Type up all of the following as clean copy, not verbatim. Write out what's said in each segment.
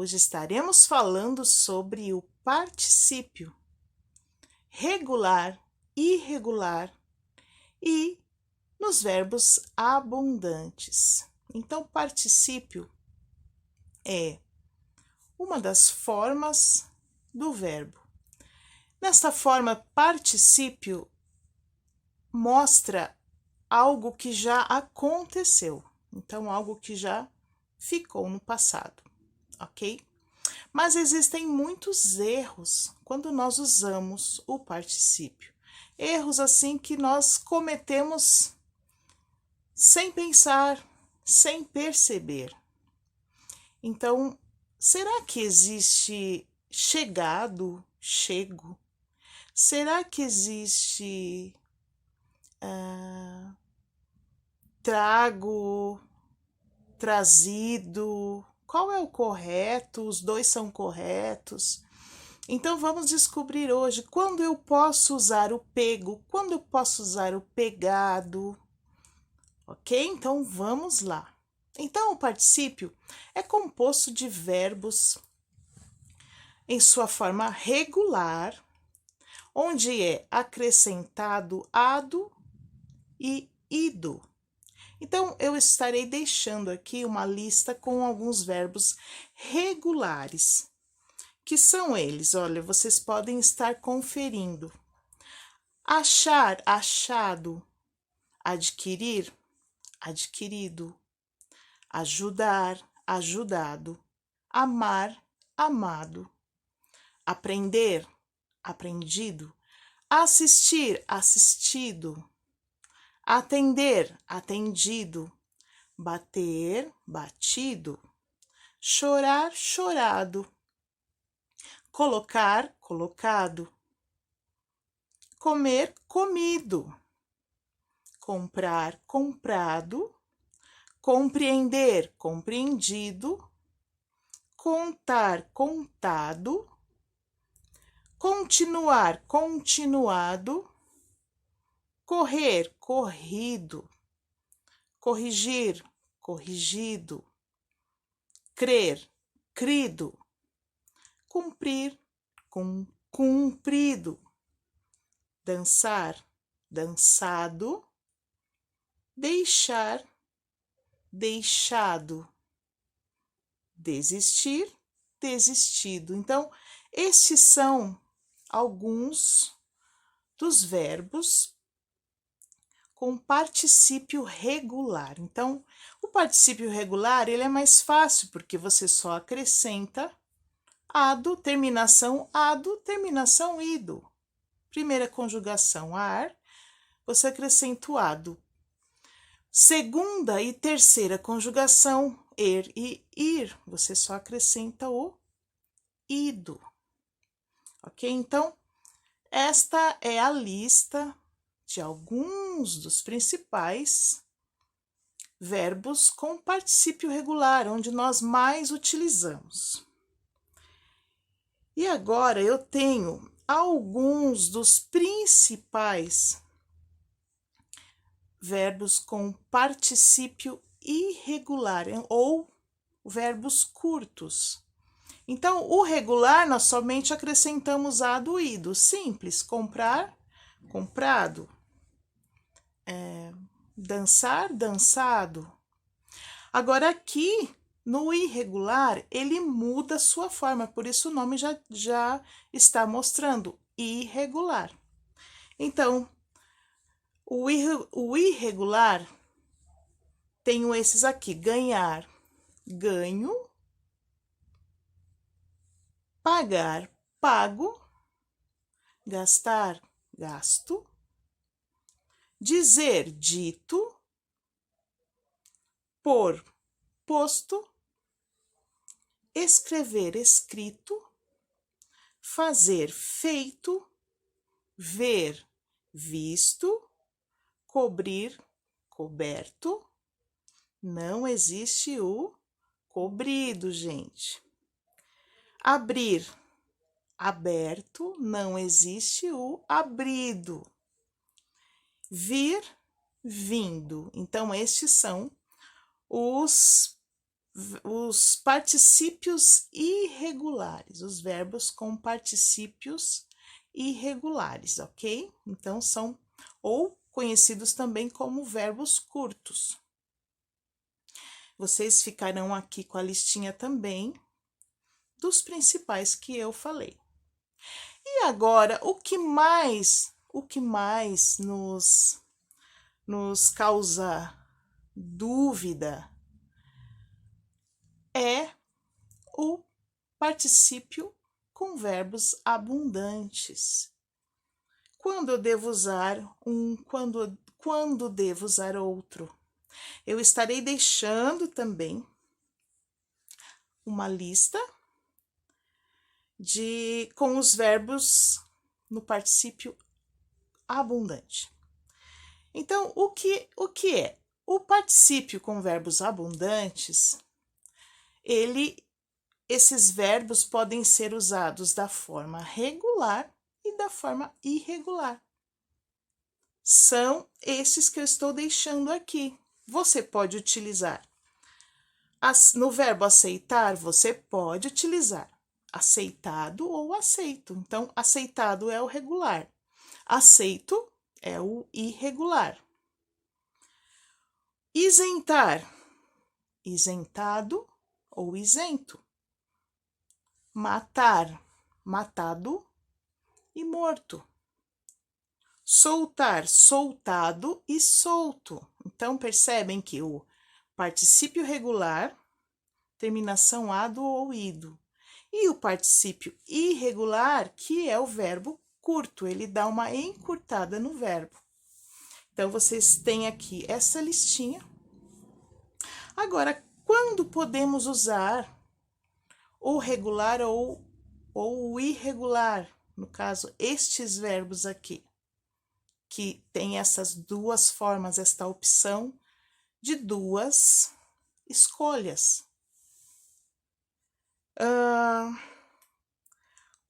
Hoje estaremos falando sobre o particípio regular, irregular e nos verbos abundantes. Então, particípio é uma das formas do verbo. Nesta forma, particípio mostra algo que já aconteceu, então algo que já ficou no passado, ok? Mas existem muitos erros quando nós usamos o particípio. Erros assim que nós cometemos sem pensar, sem perceber. Então, será que existe chegado, chego? Será que existe trago, trazido? Qual é o correto? Os dois são corretos? Então, vamos descobrir hoje quando eu posso usar o pego, quando eu posso usar o pegado, ok? Então, vamos lá. Então, o particípio é composto de verbos em sua forma regular, onde é acrescentado ado e ido. Então, eu estarei deixando aqui uma lista com alguns verbos regulares, que são eles, olha, vocês podem estar conferindo. Achar, achado. Adquirir, adquirido. Ajudar, ajudado. Amar, amado. Aprender, aprendido. Assistir, assistido. Atender, atendido. Bater, batido. Chorar, chorado. Colocar, colocado. Comer, comido. Comprar, comprado. Compreender, compreendido. Contar, contado. Continuar, continuado. Correr, corrido. Corrigir, corrigido. Crer, crido. Cumprir, cumprido. Dançar, dançado. Deixar, deixado. Desistir, desistido. Então, estes são alguns dos verbos com particípio regular. Então, o particípio regular, ele é mais fácil, porque você só acrescenta ado, terminação ido. Primeira conjugação, ar, você acrescenta o ado. Segunda e terceira conjugação, er e ir, você só acrescenta o ido. Ok? Então, esta é a lista de alguns dos principais verbos com particípio regular, onde nós mais utilizamos. E agora eu tenho alguns dos principais verbos com particípio irregular ou verbos curtos. Então, o regular nós somente acrescentamos ado e ido, simples, comprar, comprado, dançar, dançado. Agora aqui no irregular ele muda sua forma, por isso o nome já está mostrando irregular. Então, o irregular tenho esses aqui: ganhar, ganho, pagar, pago, gastar, gasto, dizer, dito, pôr, posto, escrever, escrito, fazer, feito, ver, visto, cobrir, coberto. Não existe o cobrido, gente. Abrir, aberto, não existe o abrido. Vir, vindo. Então, estes são os os particípios irregulares, os verbos com particípios irregulares, ok? Então, são ou conhecidos também como verbos curtos. Vocês ficarão aqui com a listinha também dos principais que eu falei. E agora, o que mais nos causa dúvida é o particípio com verbos abundantes. Quando eu devo usar um, quando devo usar outro. Eu estarei deixando também uma lista com os verbos no particípio abundante. Então, o que é? O particípio com verbos abundantes, esses verbos podem ser usados da forma regular e da forma irregular. São esses que eu estou deixando aqui. Você pode utilizar. No verbo aceitar, você pode utilizar aceitado ou aceito. Então, aceitado é o regular. Aceito é o irregular. Isentar, isentado ou isento. Matar, matado e morto. Soltar, soltado e solto. Então, percebem que o particípio regular, terminação ado ou ido. E o particípio irregular, que é o verbo curto, ele dá uma encurtada no verbo. Então, vocês têm aqui essa listinha. Agora, quando podemos usar o regular ou o irregular? No caso, estes verbos aqui, que tem essas duas formas, esta opção de duas escolhas.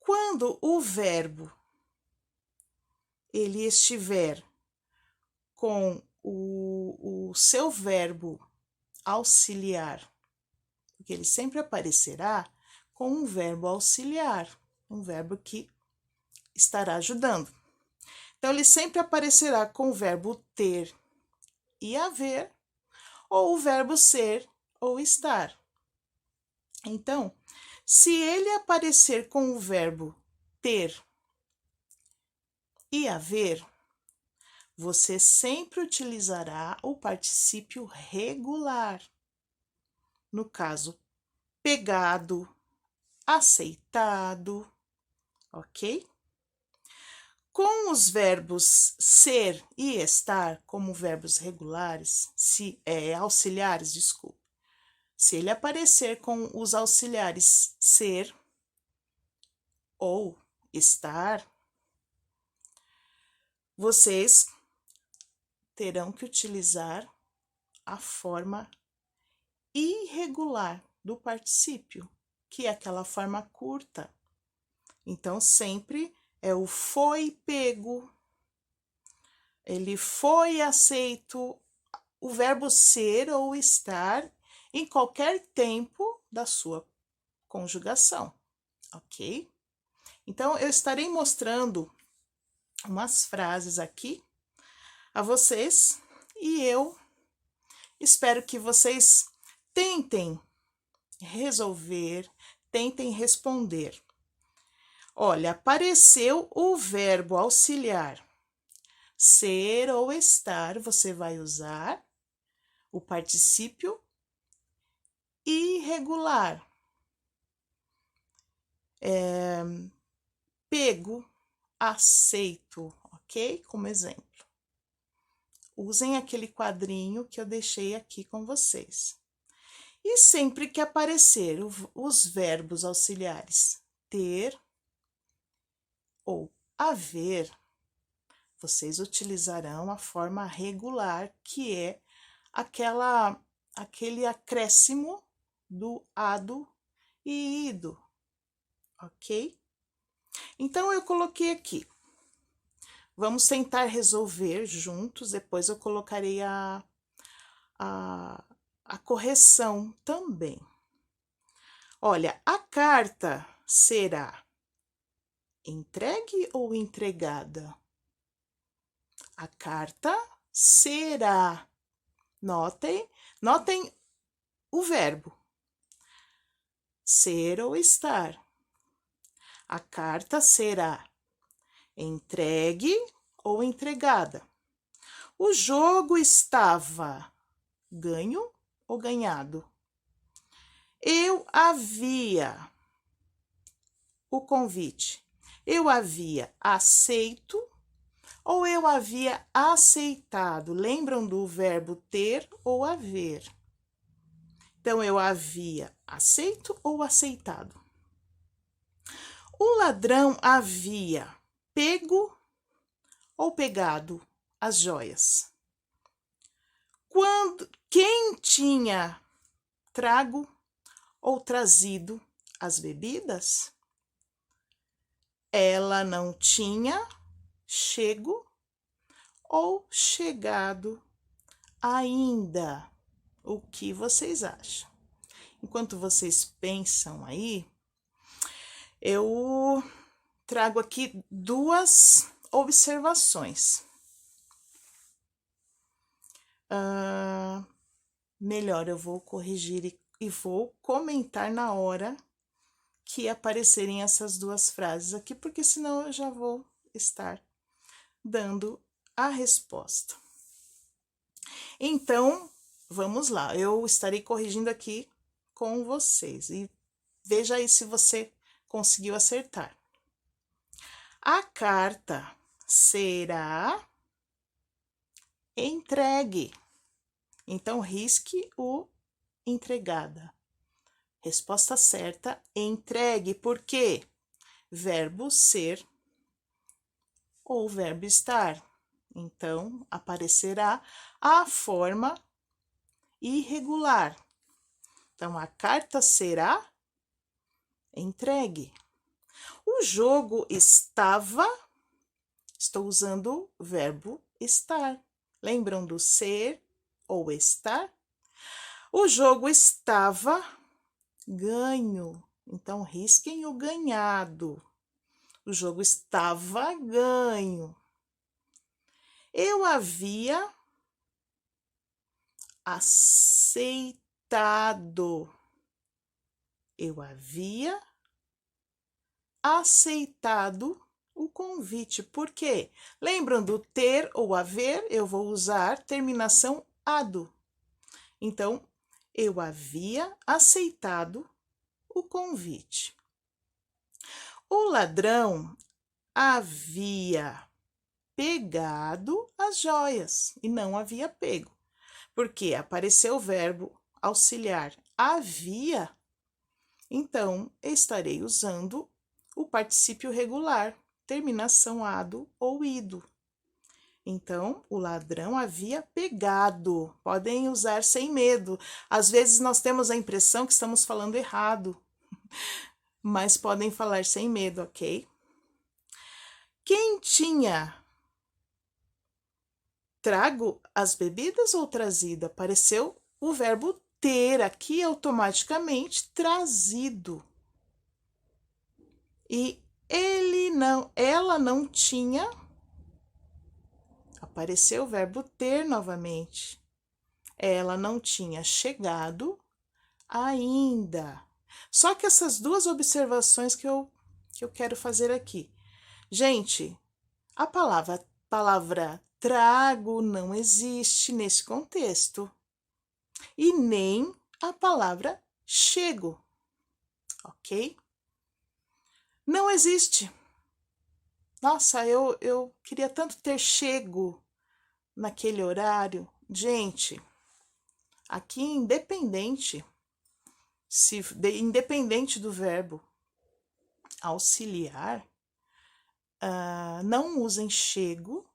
Quando o verbo ele estiver com o seu verbo auxiliar, porque ele sempre aparecerá com um verbo auxiliar, um verbo que estará ajudando. Então, ele sempre aparecerá com o verbo ter e haver, ou o verbo ser ou estar. Então, se ele aparecer com o verbo ter e haver, você sempre utilizará o particípio regular. No caso, pegado, aceitado, ok? Com os verbos ser e estar como verbos regulares, auxiliares, desculpa. Se ele aparecer com os auxiliares ser ou estar, vocês terão que utilizar a forma irregular do particípio, que é aquela forma curta. Então, sempre é o foi pego, ele foi aceito, o verbo ser ou estar em qualquer tempo da sua conjugação, ok? Então, eu estarei mostrando umas frases aqui a vocês e eu espero que vocês tentem resolver, tentem responder. Olha, apareceu o verbo auxiliar ser ou estar, você vai usar o particípio irregular. Pego, aceito, ok? Como exemplo. Usem aquele quadrinho que eu deixei aqui com vocês. E sempre que aparecer os verbos auxiliares ter ou haver, vocês utilizarão a forma regular, que é aquele acréscimo do ado e ido, ok? Então, eu coloquei aqui. Vamos tentar resolver juntos, depois eu colocarei a correção também. Olha, a carta será entregue ou entregada? A carta será. Notem o verbo. Ser ou estar. A carta será entregue ou entregada. O jogo estava ganho ou ganhado? Eu havia o convite. Eu havia aceito ou eu havia aceitado? Lembram do verbo ter ou haver? Então, eu havia aceito ou aceitado? O ladrão havia pego ou pegado as joias? Quem tinha trago ou trazido as bebidas? Ela não tinha chego ou chegado ainda. O que vocês acham? Enquanto vocês pensam aí, eu trago aqui duas observações. Melhor, eu vou corrigir e vou comentar na hora que aparecerem essas duas frases aqui, porque senão eu já vou estar dando a resposta. Então, vamos lá, eu estarei corrigindo aqui com vocês e veja aí se você conseguiu acertar. A carta será entregue. Então, risque o entregada. Resposta certa, entregue. Por quê? Verbo ser ou verbo estar. Então, aparecerá a forma irregular. Então, a carta será entregue. O jogo estava, estou usando o verbo estar. Lembram do ser ou estar? O jogo estava ganho. Então, risquem o ganhado. O jogo estava ganho. Eu havia aceitado. Eu havia aceitado o convite. Por quê? Lembram do ter ou haver? Eu vou usar terminação ado. Então, eu havia aceitado o convite. O ladrão havia pegado as joias e não havia pego, porque apareceu o verbo auxiliar havia, então estarei usando o particípio regular, terminação ado ou ido. Então, o ladrão havia pegado. Podem usar sem medo. Às vezes nós temos a impressão que estamos falando errado, mas podem falar sem medo, ok? Quem tinha trago as bebidas ou trazido? Apareceu o verbo ter aqui automaticamente trazido. E ela não tinha. Apareceu o verbo ter novamente. Ela não tinha chegado ainda. Só que essas duas observações que eu quero fazer aqui. Gente, a palavra trago não existe nesse contexto. E nem a palavra chego, ok? Não existe. Nossa, eu queria tanto ter chego naquele horário. Gente, aqui independente do verbo auxiliar, não usem chego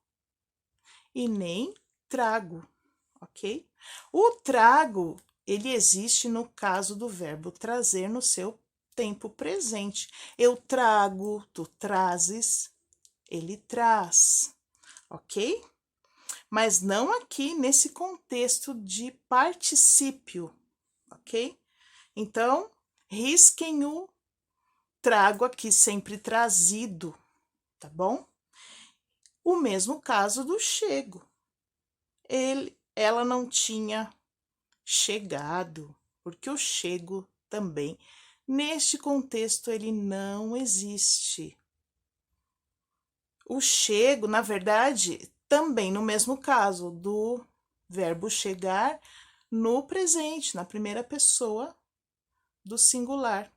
e nem trago, ok? O trago, ele existe no caso do verbo trazer no seu tempo presente. Eu trago, tu trazes, ele traz, ok? mas não aqui nesse contexto de particípio, ok? Então, risquem o trago aqui, sempre trazido, tá bom? O mesmo caso do chego. Ela não tinha chegado, porque o chego também, neste contexto, ele não existe. O chego, na verdade, também no mesmo caso do verbo chegar no presente, na primeira pessoa do singular,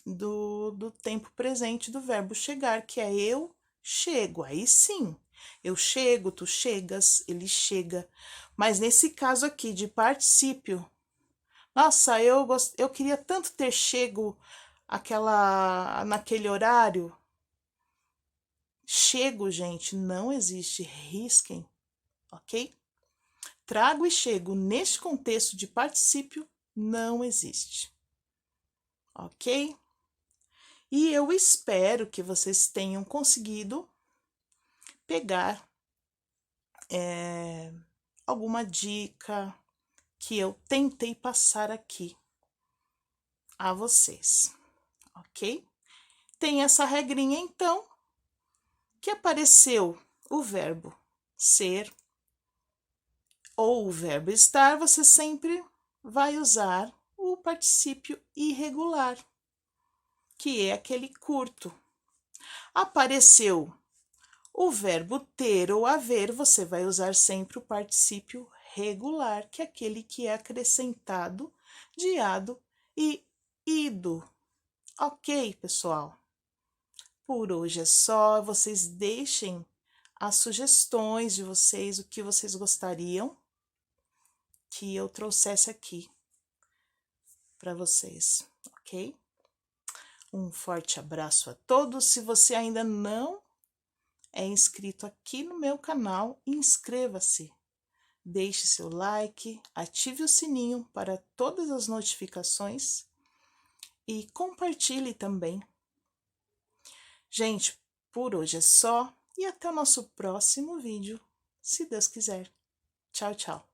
do tempo presente do verbo chegar, que é eu chego. Aí sim, eu chego, tu chegas, ele chega. Mas nesse caso aqui de particípio, nossa, eu queria tanto ter chego naquele horário. Chego, gente, não existe. Risquem, ok? Trago e chego neste contexto de particípio não existe, ok? E eu espero que vocês tenham conseguido pegar alguma dica que eu tentei passar aqui a vocês, ok? Tem essa regrinha, então, que apareceu o verbo ser ou o verbo estar, você sempre vai usar o particípio irregular, que é aquele curto. Apareceu o verbo ter ou haver, você vai usar sempre o particípio regular, que é aquele que é acrescentado de ado e ido. Ok, pessoal? Por hoje é só. Vocês deixem as sugestões de vocês, o que vocês gostariam que eu trouxesse aqui para vocês, ok? Um forte abraço a todos. Se você ainda não é inscrito aqui no meu canal, inscreva-se. Deixe seu like, ative o sininho para todas as notificações e compartilhe também. Gente, por hoje é só e até o nosso próximo vídeo, se Deus quiser. Tchau, tchau.